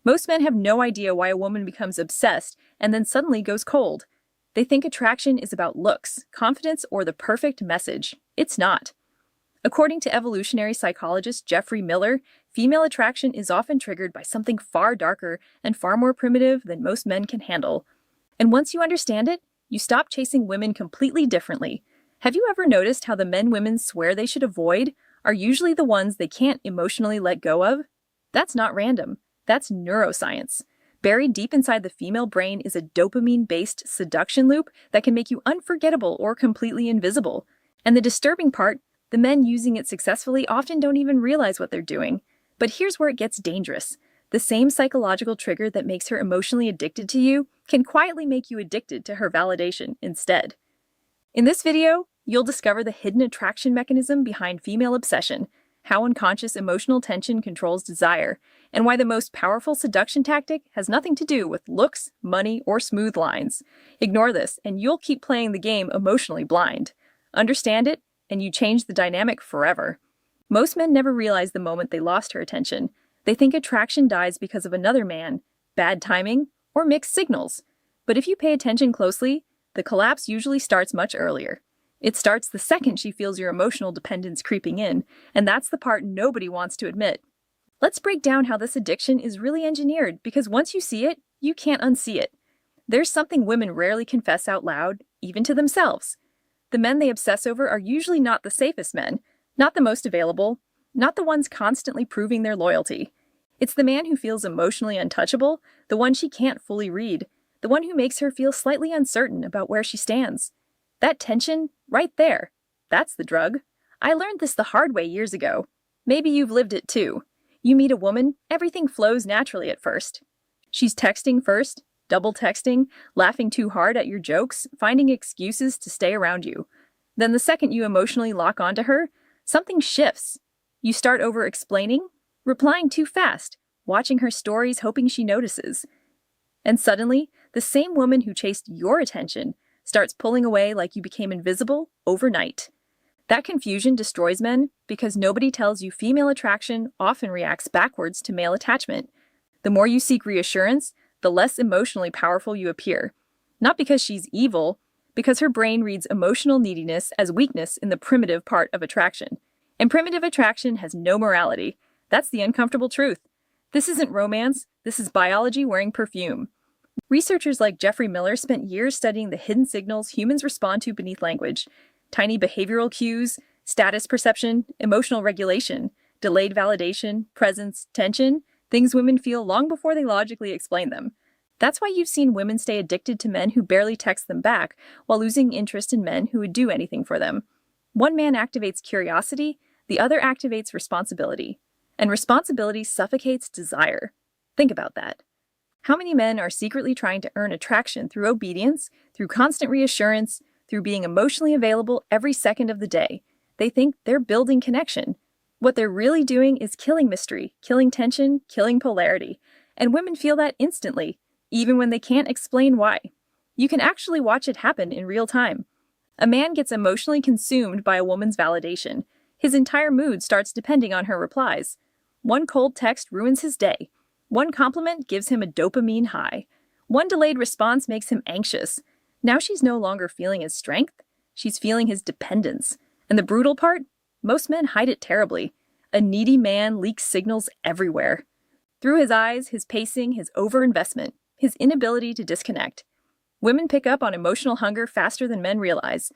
Most men have no idea why a woman becomes obsessed and then suddenly goes cold. They think attraction is about looks, confidence, or the perfect message. It's not. According to evolutionary psychologist Geoffrey Miller, female attraction is often triggered by something far darker and far more primitive than most men can handle. And once you understand it, you stop chasing women completely differently. Have you ever noticed how the men women swear they should avoid are usually the ones they can't emotionally let go of? That's not random. That's neuroscience. Buried deep inside the female brain is a dopamine-based seduction loop that can make you unforgettable or completely invisible. And the disturbing part, the men using it successfully often don't even realize what they're doing. But here's where it gets dangerous. The same psychological trigger that makes her emotionally addicted to you can quietly make you addicted to her validation instead. In this video, you'll discover the hidden attraction mechanism behind female obsession, how unconscious emotional tension controls desire, and why the most powerful seduction tactic has nothing to do with looks, money, or smooth lines. Ignore this, and you'll keep playing the game emotionally blind. Understand it, and you change the dynamic forever. Most men never realize the moment they lost her attention. They think attraction dies because of another man, bad timing, or mixed signals. But if you pay attention closely, the collapse usually starts much earlier. It starts the second she feels your emotional dependence creeping in, and that's the part nobody wants to admit. Let's break down how this addiction is really engineered, because once you see it, you can't unsee it. There's something women rarely confess out loud, even to themselves. The men they obsess over are usually not the safest men, not the most available, not the ones constantly proving their loyalty. It's the man who feels emotionally untouchable, the one she can't fully read, the one who makes her feel slightly uncertain about where she stands. That tension, right there, that's the drug. I learned this the hard way years ago. Maybe you've lived it too. You meet a woman, everything flows naturally at first. She's texting first, double texting, laughing too hard at your jokes, finding excuses to stay around you. Then the second you emotionally lock onto her, something shifts. You start over-explaining, replying too fast, watching her stories hoping she notices. And suddenly, the same woman who chased your attention starts pulling away like you became invisible overnight. That confusion destroys men because nobody tells you female attraction often reacts backwards to male attachment. The more you seek reassurance, the less emotionally powerful you appear. Not because she's evil, because her brain reads emotional neediness as weakness in the primitive part of attraction. And primitive attraction has no morality. That's the uncomfortable truth. This isn't romance, this is biology wearing perfume. Researchers like Geoffrey Miller spent years studying the hidden signals humans respond to beneath language. Tiny behavioral cues, status perception, emotional regulation, delayed validation, presence, tension, things women feel long before they logically explain them. That's why you've seen women stay addicted to men who barely text them back, while losing interest in men who would do anything for them. One man activates curiosity, the other activates responsibility. And responsibility suffocates desire. Think about that. How many men are secretly trying to earn attraction through obedience, through constant reassurance, through being emotionally available every second of the day? They think they're building connection. What they're really doing is killing mystery, killing tension, killing polarity. And women feel that instantly, even when they can't explain why. You can actually watch it happen in real time. A man gets emotionally consumed by a woman's validation. His entire mood starts depending on her replies. One cold text ruins his day. One compliment gives him a dopamine high. One delayed response makes him anxious. Now she's no longer feeling his strength, she's feeling his dependence. And the brutal part? Most men hide it terribly. A needy man leaks signals everywhere. Through his eyes, his pacing, his overinvestment, his inability to disconnect. Women pick up on emotional hunger faster than men realize.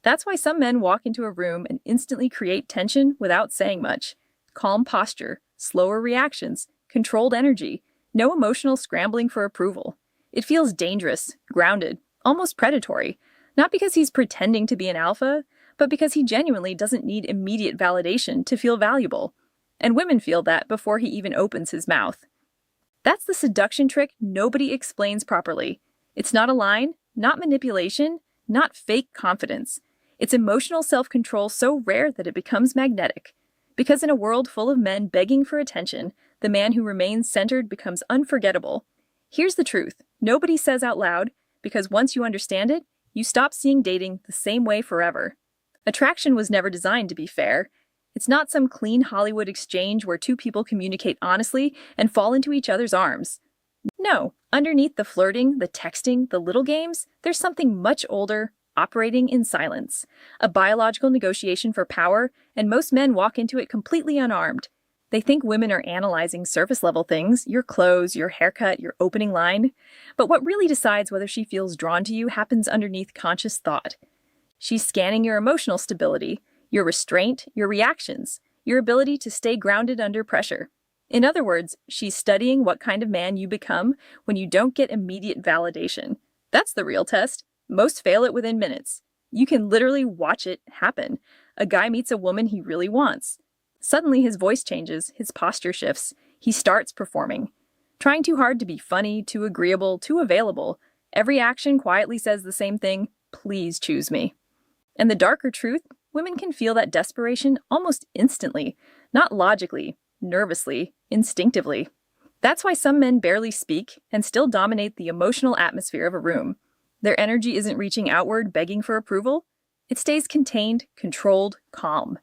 That's why some men walk into a room and instantly create tension without saying much. Calm posture, slower reactions, controlled energy, no emotional scrambling for approval. It feels dangerous, grounded, almost predatory, not because he's pretending to be an alpha, but because he genuinely doesn't need immediate validation to feel valuable. And women feel that before he even opens his mouth. That's the seduction trick nobody explains properly. It's not a line, not manipulation, not fake confidence. It's emotional self-control so rare that it becomes magnetic. Because in a world full of men begging for attention, the man who remains centered becomes unforgettable. Here's the truth. Nobody says out loud, because once you understand it, you stop seeing dating the same way forever. Attraction was never designed to be fair. It's not some clean Hollywood exchange where two people communicate honestly and fall into each other's arms. No, underneath the flirting, the texting, the little games, there's something much older, operating in silence. A biological negotiation for power, and most men walk into it completely unarmed. They think women are analyzing surface-level things, your clothes, your haircut, your opening line. But what really decides whether she feels drawn to you happens underneath conscious thought. She's scanning your emotional stability, your restraint, your reactions, your ability to stay grounded under pressure. In other words, she's studying what kind of man you become when you don't get immediate validation. That's the real test. Most fail it within minutes. You can literally watch it happen. A guy meets a woman he really wants. Suddenly his voice changes, his posture shifts. He starts performing. Trying too hard to be funny, too agreeable, too available. Every action quietly says the same thing: please choose me. And the darker truth, women can feel that desperation almost instantly, not logically, nervously, instinctively. That's why some men barely speak and still dominate the emotional atmosphere of a room. Their energy isn't reaching outward, begging for approval. It stays contained, controlled, calm.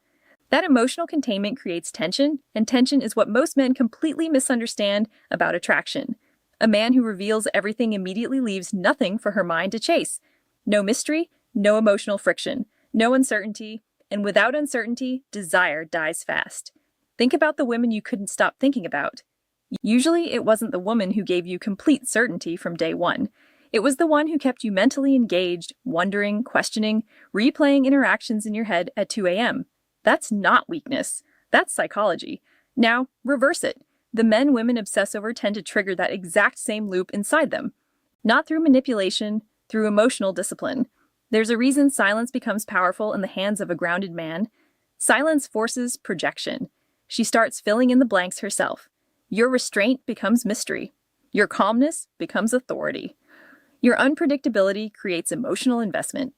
That emotional containment creates tension, and tension is what most men completely misunderstand about attraction. A man who reveals everything immediately leaves nothing for her mind to chase. No mystery, no emotional friction, no uncertainty, and without uncertainty, desire dies fast. Think about the women you couldn't stop thinking about. Usually, it wasn't the woman who gave you complete certainty from day one. It was the one who kept you mentally engaged, wondering, questioning, replaying interactions in your head at 2 a.m. That's not weakness. That's psychology. Now, reverse it. The men women obsess over tend to trigger that exact same loop inside them. Not through manipulation, through emotional discipline. There's a reason silence becomes powerful in the hands of a grounded man. Silence forces projection. She starts filling in the blanks herself. Your restraint becomes mystery. Your calmness becomes authority. Your unpredictability creates emotional investment.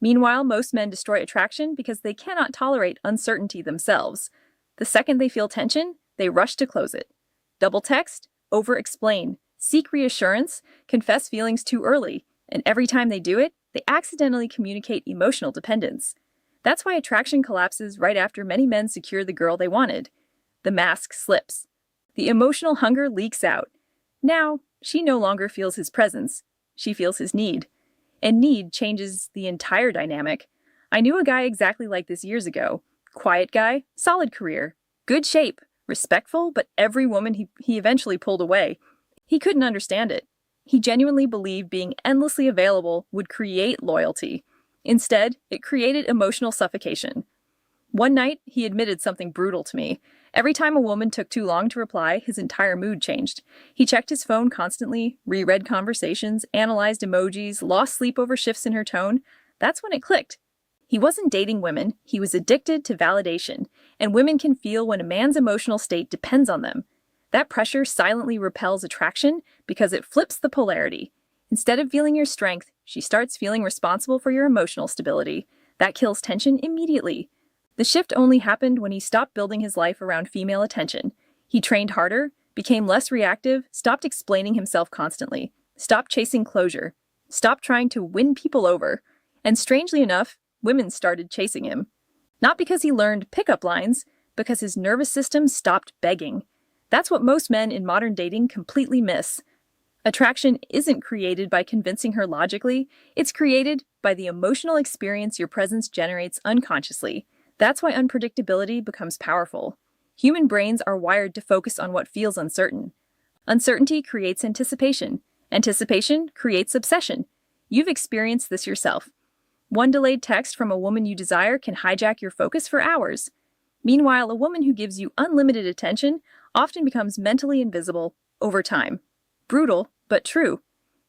Meanwhile, most men destroy attraction because they cannot tolerate uncertainty themselves. The second they feel tension, they rush to close it. Double text, over-explain, seek reassurance, confess feelings too early, and every time they do it, they accidentally communicate emotional dependence. That's why attraction collapses right after many men secure the girl they wanted. The mask slips. The emotional hunger leaks out. Now, she no longer feels his presence. She feels his need. And need changes the entire dynamic. I knew a guy exactly like this years ago. Quiet guy, solid career, good shape, respectful, but every woman he eventually pulled away. He couldn't understand it. He genuinely believed being endlessly available would create loyalty. Instead, it created emotional suffocation. One night, he admitted something brutal to me. Every time a woman took too long to reply, his entire mood changed. He checked his phone constantly, reread conversations, analyzed emojis, lost sleep over shifts in her tone. That's when it clicked. He wasn't dating women, he was addicted to validation, and women can feel when a man's emotional state depends on them. That pressure silently repels attraction because it flips the polarity. Instead of feeling your strength, she starts feeling responsible for your emotional stability. That kills tension immediately. The shift only happened when he stopped building his life around female attention. He trained harder, became less reactive, stopped explaining himself constantly, stopped chasing closure, stopped trying to win people over. And strangely enough, women started chasing him. Not because he learned pickup lines, because his nervous system stopped begging. That's what most men in modern dating completely miss. Attraction isn't created by convincing her logically, it's created by the emotional experience your presence generates unconsciously. That's why unpredictability becomes powerful. Human brains are wired to focus on what feels uncertain. Uncertainty creates anticipation. Anticipation creates obsession. You've experienced this yourself. One delayed text from a woman you desire can hijack your focus for hours. Meanwhile, a woman who gives you unlimited attention often becomes mentally invisible over time. Brutal, but true.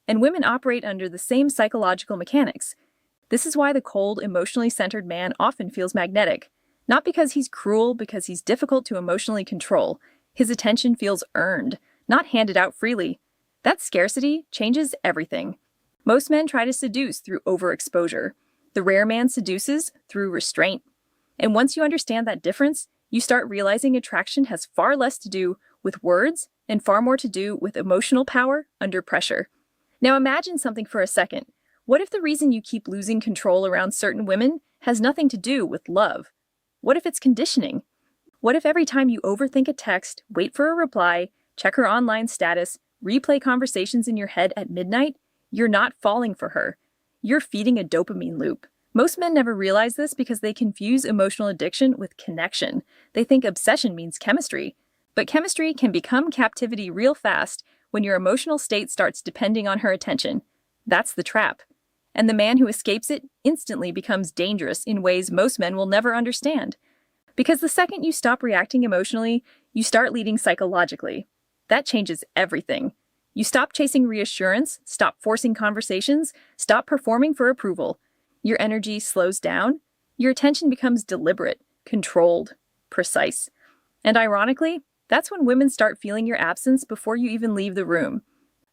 And women operate under the same psychological mechanics. This is why the cold, emotionally centered man often feels magnetic. Not because he's cruel, because he's difficult to emotionally control. His attention feels earned, not handed out freely. That scarcity changes everything. Most men try to seduce through overexposure. The rare man seduces through restraint. And once you understand that difference, you start realizing attraction has far less to do with words and far more to do with emotional power under pressure. Now imagine something for a second. What if the reason you keep losing control around certain women has nothing to do with love? What if it's conditioning? What if every time you overthink a text, wait for a reply, check her online status, replay conversations in your head at midnight, you're not falling for her? You're feeding a dopamine loop. Most men never realize this because they confuse emotional addiction with connection. They think obsession means chemistry. But chemistry can become captivity real fast when your emotional state starts depending on her attention. That's the trap. And the man who escapes it instantly becomes dangerous in ways most men will never understand. Because the second you stop reacting emotionally, you start leading psychologically. That changes everything. You stop chasing reassurance, stop forcing conversations, stop performing for approval. Your energy slows down. Your attention becomes deliberate, controlled, precise. And ironically, that's when women start feeling your absence before you even leave the room.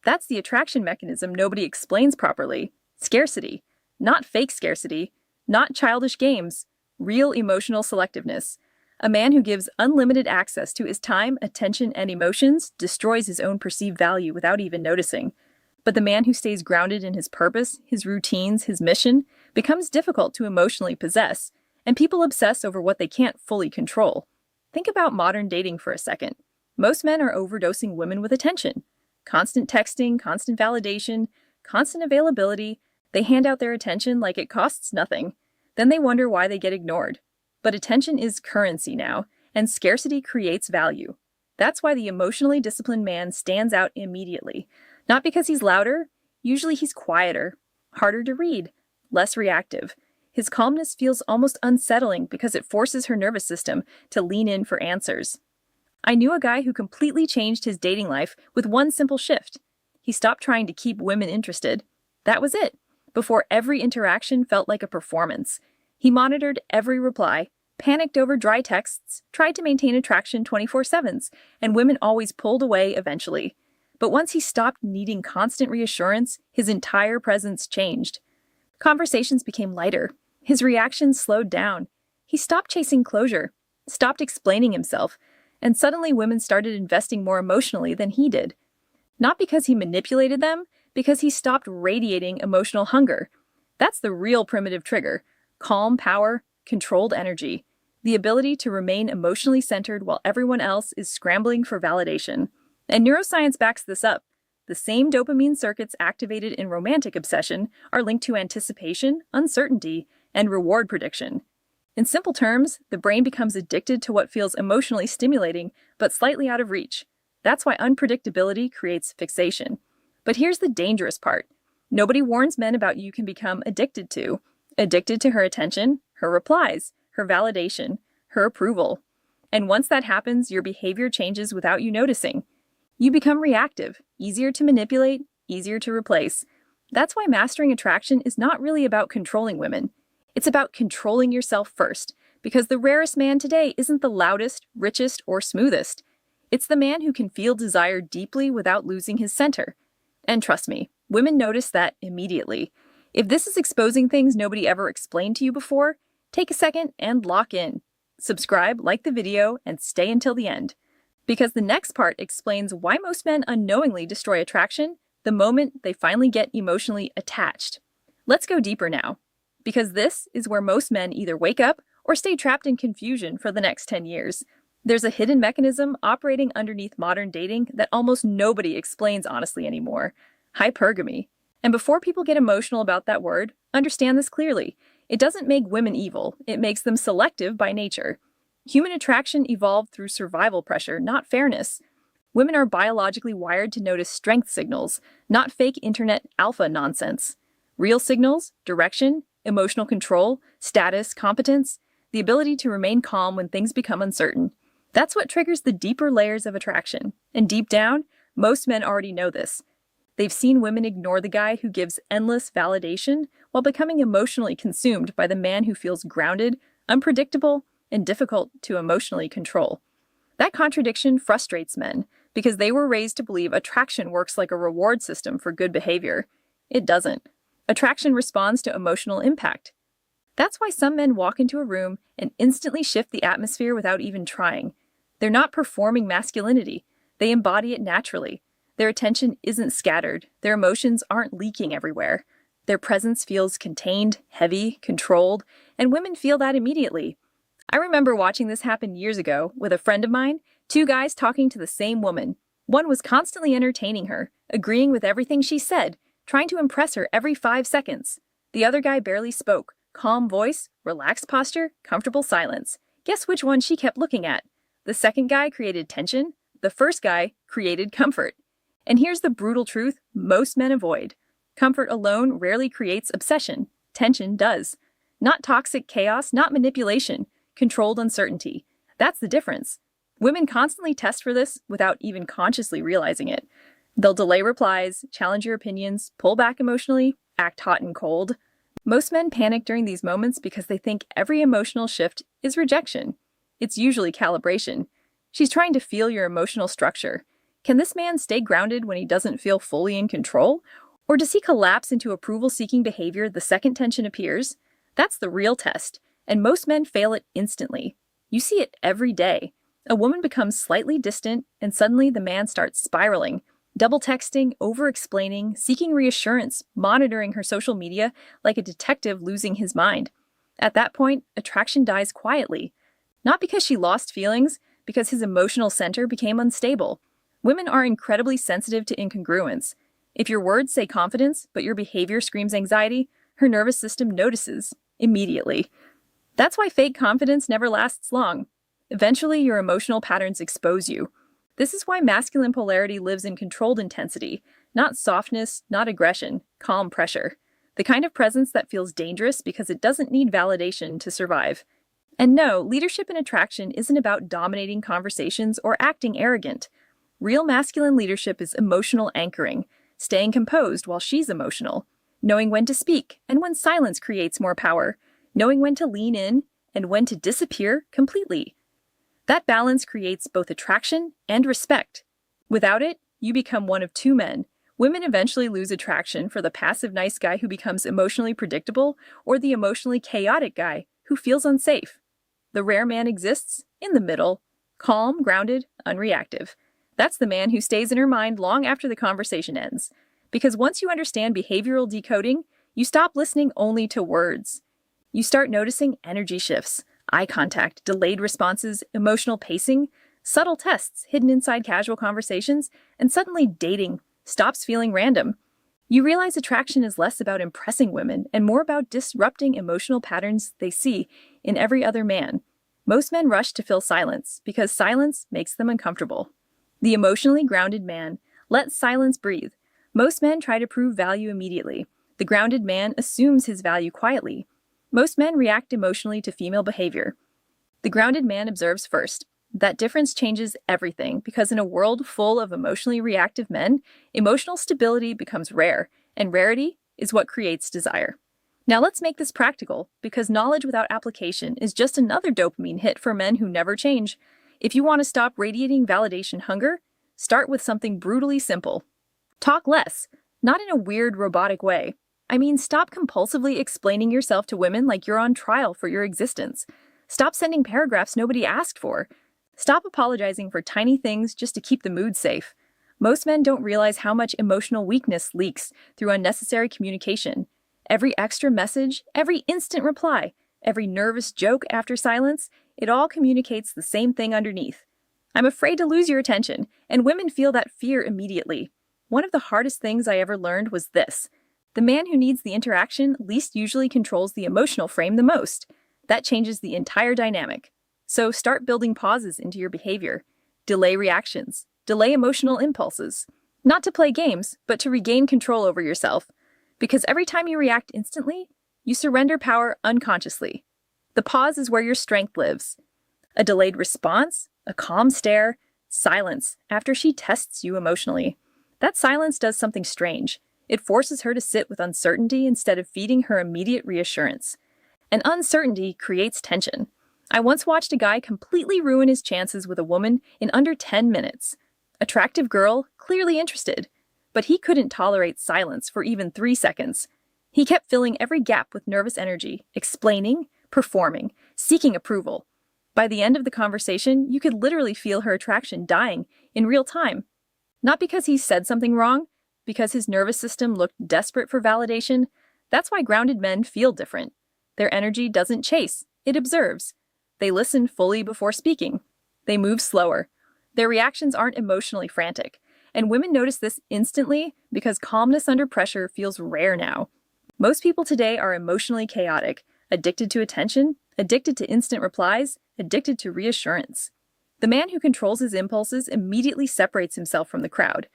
That's the attraction mechanism nobody explains properly. Scarcity. Not fake scarcity. Not childish games. Real emotional selectiveness. A man who gives unlimited access to his time, attention, and emotions destroys his own perceived value without even noticing. But the man who stays grounded in his purpose, his routines, his mission, becomes difficult to emotionally possess, and people obsess over what they can't fully control. Think about modern dating for a second. Most men are overdosing women with attention. Constant texting, constant validation, constant availability. They hand out their attention like it costs nothing. Then they wonder why they get ignored. But attention is currency now, and scarcity creates value. That's why the emotionally disciplined man stands out immediately. Not because he's louder, usually he's quieter, harder to read, less reactive. His calmness feels almost unsettling because it forces her nervous system to lean in for answers. I knew a guy who completely changed his dating life with one simple shift. He stopped trying to keep women interested. That was it. Before every interaction felt like a performance. He monitored every reply, panicked over dry texts, tried to maintain attraction 24/7s, and women always pulled away eventually. But once he stopped needing constant reassurance, his entire presence changed. Conversations became lighter. His reactions slowed down. He stopped chasing closure, stopped explaining himself, and suddenly women started investing more emotionally than he did. Not because he manipulated them, because he stopped radiating emotional hunger. That's the real primitive trigger. Calm power, controlled energy. The ability to remain emotionally centered while everyone else is scrambling for validation. And neuroscience backs this up. The same dopamine circuits activated in romantic obsession are linked to anticipation, uncertainty, and reward prediction. In simple terms, the brain becomes addicted to what feels emotionally stimulating but slightly out of reach. That's why unpredictability creates fixation. But here's the dangerous part. Nobody warns men about you can become addicted to. Addicted to her attention, her replies, her validation, her approval. And once that happens, your behavior changes without you noticing. You become reactive, easier to manipulate, easier to replace. That's why mastering attraction is not really about controlling women. It's about controlling yourself first, because the rarest man today isn't the loudest, richest, or smoothest. It's the man who can feel desire deeply without losing his center. And trust me, women notice that immediately. If this is exposing things nobody ever explained to you before, take a second and lock in. Subscribe, like the video, and stay until the end. Because the next part explains why most men unknowingly destroy attraction the moment they finally get emotionally attached. Let's go deeper now. Because this is where most men either wake up or stay trapped in confusion for the next 10 years. There's a hidden mechanism operating underneath modern dating that almost nobody explains honestly anymore. Hypergamy. And before people get emotional about that word, understand this clearly. It doesn't make women evil, it makes them selective by nature. Human attraction evolved through survival pressure, not fairness. Women are biologically wired to notice strength signals, not fake internet alpha nonsense. Real signals, direction, emotional control, status, competence, the ability to remain calm when things become uncertain. That's what triggers the deeper layers of attraction. And deep down, most men already know this. They've seen women ignore the guy who gives endless validation while becoming emotionally consumed by the man who feels grounded, unpredictable, and difficult to emotionally control. That contradiction frustrates men because they were raised to believe attraction works like a reward system for good behavior. It doesn't. Attraction responds to emotional impact. That's why some men walk into a room and instantly shift the atmosphere without even trying. They're not performing masculinity. They embody it naturally. Their attention isn't scattered. Their emotions aren't leaking everywhere. Their presence feels contained, heavy, controlled, and women feel that immediately. I remember watching this happen years ago with a friend of mine, two guys talking to the same woman. One was constantly entertaining her, agreeing with everything she said, trying to impress her every 5 seconds. The other guy barely spoke, calm voice, relaxed posture, comfortable silence. Guess which one she kept looking at? The second guy created tension, the first guy created comfort. And here's the brutal truth most men avoid. Comfort alone rarely creates obsession. Tension does. Not toxic chaos, not manipulation. Controlled uncertainty. That's the difference. Women constantly test for this without even consciously realizing it. They'll delay replies, challenge your opinions, pull back emotionally, act hot and cold. Most men panic during these moments because they think every emotional shift is rejection. It's usually calibration. She's trying to feel your emotional structure. Can this man stay grounded when he doesn't feel fully in control? Or does he collapse into approval-seeking behavior the second tension appears? That's the real test, and most men fail it instantly. You see it every day. A woman becomes slightly distant, and suddenly the man starts spiraling, double texting, over-explaining, seeking reassurance, monitoring her social media like a detective losing his mind. At that point, attraction dies quietly. Not because she lost feelings, because his emotional center became unstable. Women are incredibly sensitive to incongruence. If your words say confidence, but your behavior screams anxiety, her nervous system notices immediately. That's why fake confidence never lasts long. Eventually, your emotional patterns expose you. This is why masculine polarity lives in controlled intensity, not softness, not aggression, calm pressure. The kind of presence that feels dangerous because it doesn't need validation to survive. And no, leadership and attraction isn't about dominating conversations or acting arrogant. Real masculine leadership is emotional anchoring, staying composed while she's emotional, knowing when to speak and when silence creates more power, knowing when to lean in and when to disappear completely. That balance creates both attraction and respect. Without it, you become one of two men. Women eventually lose attraction for the passive nice guy who becomes emotionally predictable or the emotionally chaotic guy who feels unsafe. The rare man exists in the middle, calm, grounded, unreactive. That's the man who stays in her mind long after the conversation ends. Because once you understand behavioral decoding, you stop listening only to words. You start noticing energy shifts, eye contact, delayed responses, emotional pacing, subtle tests hidden inside casual conversations, and suddenly dating stops feeling random. You realize attraction is less about impressing women and more about disrupting emotional patterns they see in every other man. Most men rush to fill silence because silence makes them uncomfortable. The emotionally grounded man lets silence breathe. Most men try to prove value immediately. The grounded man assumes his value quietly. Most men react emotionally to female behavior. The grounded man observes first. That difference changes everything because in a world full of emotionally reactive men, emotional stability becomes rare, and rarity is what creates desire. Now let's make this practical, because knowledge without application is just another dopamine hit for men who never change. If you want to stop radiating validation hunger, start with something brutally simple. Talk less, not in a weird robotic way. I mean, stop compulsively explaining yourself to women like you're on trial for your existence. Stop sending paragraphs nobody asked for. Stop apologizing for tiny things just to keep the mood safe. Most men don't realize how much emotional weakness leaks through unnecessary communication. Every extra message, every instant reply, every nervous joke after silence, it all communicates the same thing underneath. I'm afraid to lose your attention, and women feel that fear immediately. One of the hardest things I ever learned was this. The man who needs the interaction least usually controls the emotional frame the most. That changes the entire dynamic. So start building pauses into your behavior. Delay reactions. Delay emotional impulses. Not to play games, but to regain control over yourself. Because every time you react instantly, you surrender power unconsciously. The pause is where your strength lives. A delayed response, a calm stare, silence after she tests you emotionally. That silence does something strange. It forces her to sit with uncertainty instead of feeding her immediate reassurance. And uncertainty creates tension. I once watched a guy completely ruin his chances with a woman in under 10 minutes. Attractive girl, clearly interested. But he couldn't tolerate silence for even 3 seconds. He kept filling every gap with nervous energy, explaining, performing, seeking approval. By the end of the conversation, you could literally feel her attraction dying in real time. Not because he said something wrong, because his nervous system looked desperate for validation. That's why grounded men feel different. Their energy doesn't chase, it observes. They listen fully before speaking. They move slower. Their reactions aren't emotionally frantic. And women notice this instantly because calmness under pressure feels rare now. Most people today are emotionally chaotic, addicted to attention, addicted to instant replies, addicted to reassurance. The man who controls his impulses immediately separates himself from the crowd.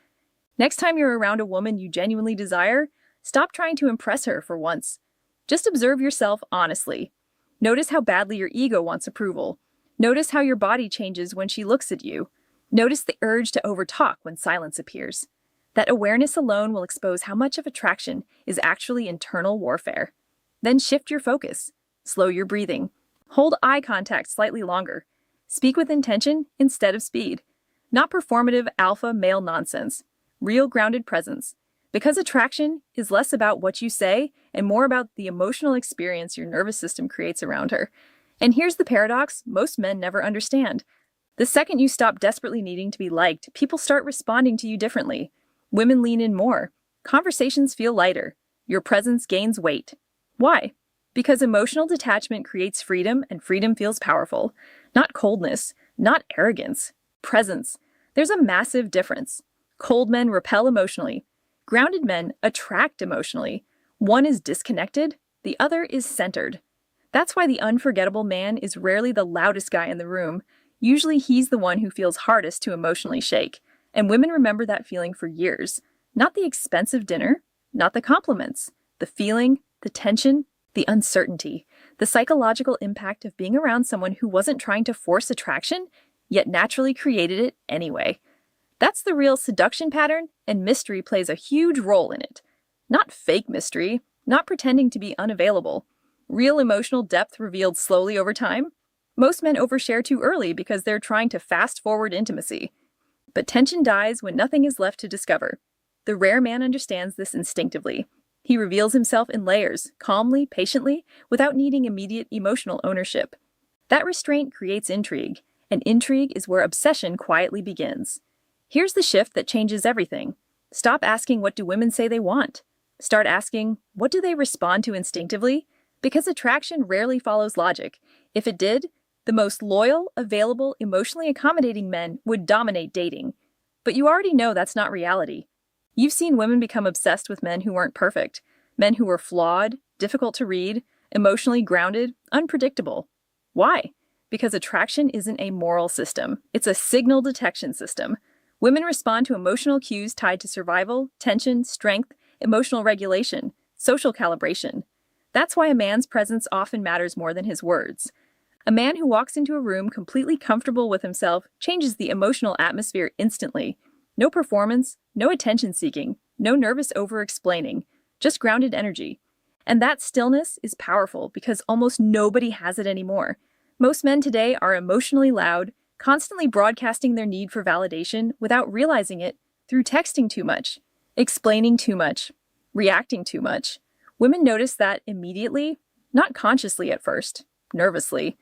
Next time you're around a woman you genuinely desire, stop trying to impress her for once. Just observe yourself honestly. Notice how badly your ego wants approval. Notice how your body changes when she looks at you. Notice the urge to overtalk when silence appears. That awareness alone will expose how much of attraction is actually internal warfare. Then shift your focus. Slow your breathing. Hold eye contact slightly longer. Speak with intention instead of speed. Not performative alpha male nonsense. Real grounded presence. Because attraction is less about what you say and more about the emotional experience your nervous system creates around her. And here's the paradox most men never understand. The second you stop desperately needing to be liked, people start responding to you differently. Women lean in more. Conversations feel lighter. Your presence gains weight. Why? Because emotional detachment creates freedom, and freedom feels powerful. Not coldness, not arrogance. Presence. There's a massive difference. Cold men repel emotionally. Grounded men attract emotionally. One is disconnected, the other is centered. That's why the unforgettable man is rarely the loudest guy in the room. Usually he's the one who feels hardest to emotionally shake. And women remember that feeling for years. Not the expensive dinner, not the compliments, the feeling, the tension, the uncertainty, the psychological impact of being around someone who wasn't trying to force attraction, yet naturally created it anyway. That's the real seduction pattern, and mystery plays a huge role in it. Not fake mystery, not pretending to be unavailable. Real emotional depth revealed slowly over time. Most men overshare too early because they're trying to fast-forward intimacy. But tension dies when nothing is left to discover. The rare man understands this instinctively. He reveals himself in layers, calmly, patiently, without needing immediate emotional ownership. That restraint creates intrigue, and intrigue is where obsession quietly begins. Here's the shift that changes everything. Stop asking, what do women say they want? Start asking, what do they respond to instinctively? Because attraction rarely follows logic. If it did, the most loyal, available, emotionally accommodating men would dominate dating. But you already know that's not reality. You've seen women become obsessed with men who weren't perfect, men who were flawed, difficult to read, emotionally grounded, unpredictable. Why? Because attraction isn't a moral system. It's a signal detection system. Women respond to emotional cues tied to survival, tension, strength, emotional regulation, social calibration. That's why a man's presence often matters more than his words. A man who walks into a room completely comfortable with himself changes the emotional atmosphere instantly. No performance, no attention-seeking, no nervous over-explaining, just grounded energy. And that stillness is powerful because almost nobody has it anymore. Most men today are emotionally loud, constantly broadcasting their need for validation without realizing it through texting too much, explaining too much, reacting too much. Women notice that immediately, not consciously at first, nervously.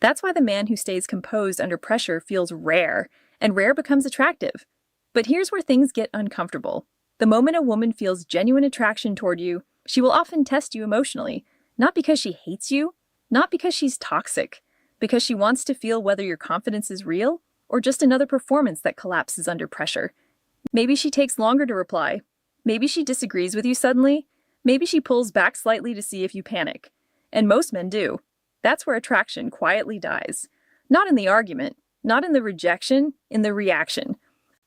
That's why the man who stays composed under pressure feels rare, and rare becomes attractive. But here's where things get uncomfortable. The moment a woman feels genuine attraction toward you, she will often test you emotionally, not because she hates you, not because she's toxic, because she wants to feel whether your confidence is real or just another performance that collapses under pressure. Maybe she takes longer to reply. Maybe she disagrees with you suddenly. Maybe she pulls back slightly to see if you panic. And most men do. That's where attraction quietly dies. Not in the argument, not in the rejection, in the reaction.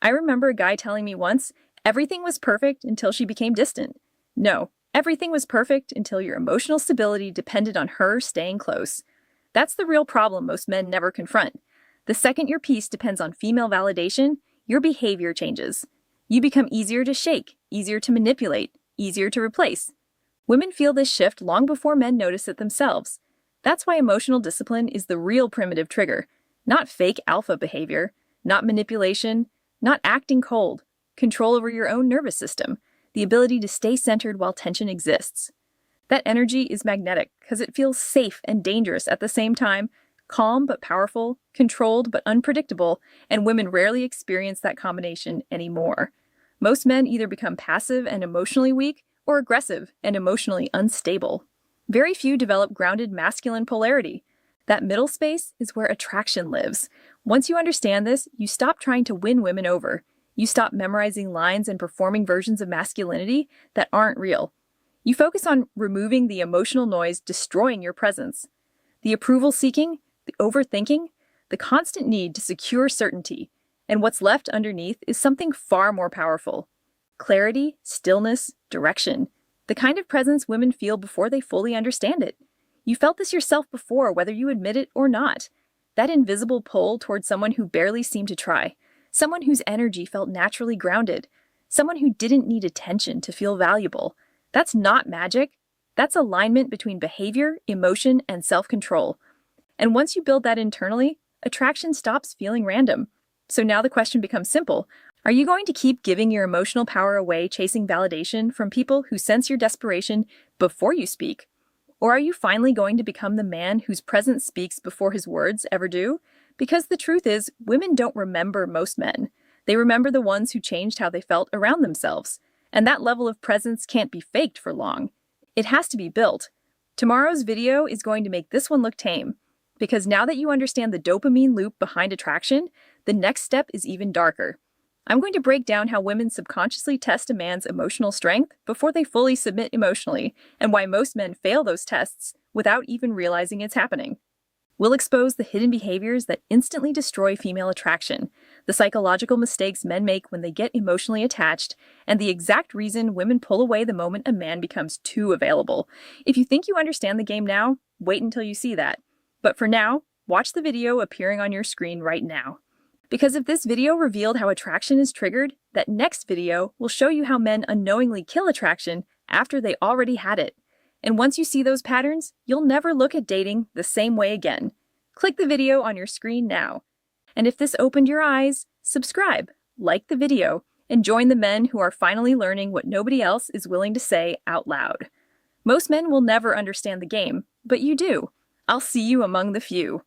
I remember a guy telling me once, everything was perfect until she became distant. No, everything was perfect until your emotional stability depended on her staying close. That's the real problem most men never confront. The second your peace depends on female validation, your behavior changes. You become easier to shake, easier to manipulate, easier to replace. Women feel this shift long before men notice it themselves. That's why emotional discipline is the real primitive trigger, not fake alpha behavior, not manipulation, not acting cold, control over your own nervous system, the ability to stay centered while tension exists. That energy is magnetic because it feels safe and dangerous at the same time, calm but powerful, controlled but unpredictable, and women rarely experience that combination anymore. Most men either become passive and emotionally weak or aggressive and emotionally unstable. Very few develop grounded masculine polarity. That middle space is where attraction lives. Once you understand this, you stop trying to win women over. You stop memorizing lines and performing versions of masculinity that aren't real. You focus on removing the emotional noise destroying your presence. The approval seeking, the overthinking, the constant need to secure certainty. And what's left underneath is something far more powerful. Clarity, stillness, direction. The kind of presence women feel before they fully understand it. You felt this yourself before, whether you admit it or not. That invisible pull towards someone who barely seemed to try. Someone whose energy felt naturally grounded. Someone who didn't need attention to feel valuable. That's not magic. That's alignment between behavior, emotion, and self-control. And once you build that internally, attraction stops feeling random. So now the question becomes simple. Are you going to keep giving your emotional power away chasing validation from people who sense your desperation before you speak? Or are you finally going to become the man whose presence speaks before his words ever do? Because the truth is, women don't remember most men. They remember the ones who changed how they felt around themselves. And that level of presence can't be faked for long. It has to be built. Tomorrow's video is going to make this one look tame. Because now that you understand the dopamine loop behind attraction, the next step is even darker. I'm going to break down how women subconsciously test a man's emotional strength before they fully submit emotionally, and why most men fail those tests without even realizing it's happening. We'll expose the hidden behaviors that instantly destroy female attraction, the psychological mistakes men make when they get emotionally attached, and the exact reason women pull away the moment a man becomes too available. If you think you understand the game now, wait until you see that. But for now, watch the video appearing on your screen right now. Because if this video revealed how attraction is triggered, that next video will show you how men unknowingly kill attraction after they already had it. And once you see those patterns, you'll never look at dating the same way again. Click the video on your screen now. And if this opened your eyes, subscribe, like the video, and join the men who are finally learning what nobody else is willing to say out loud. Most men will never understand the game, but you do. I'll see you among the few.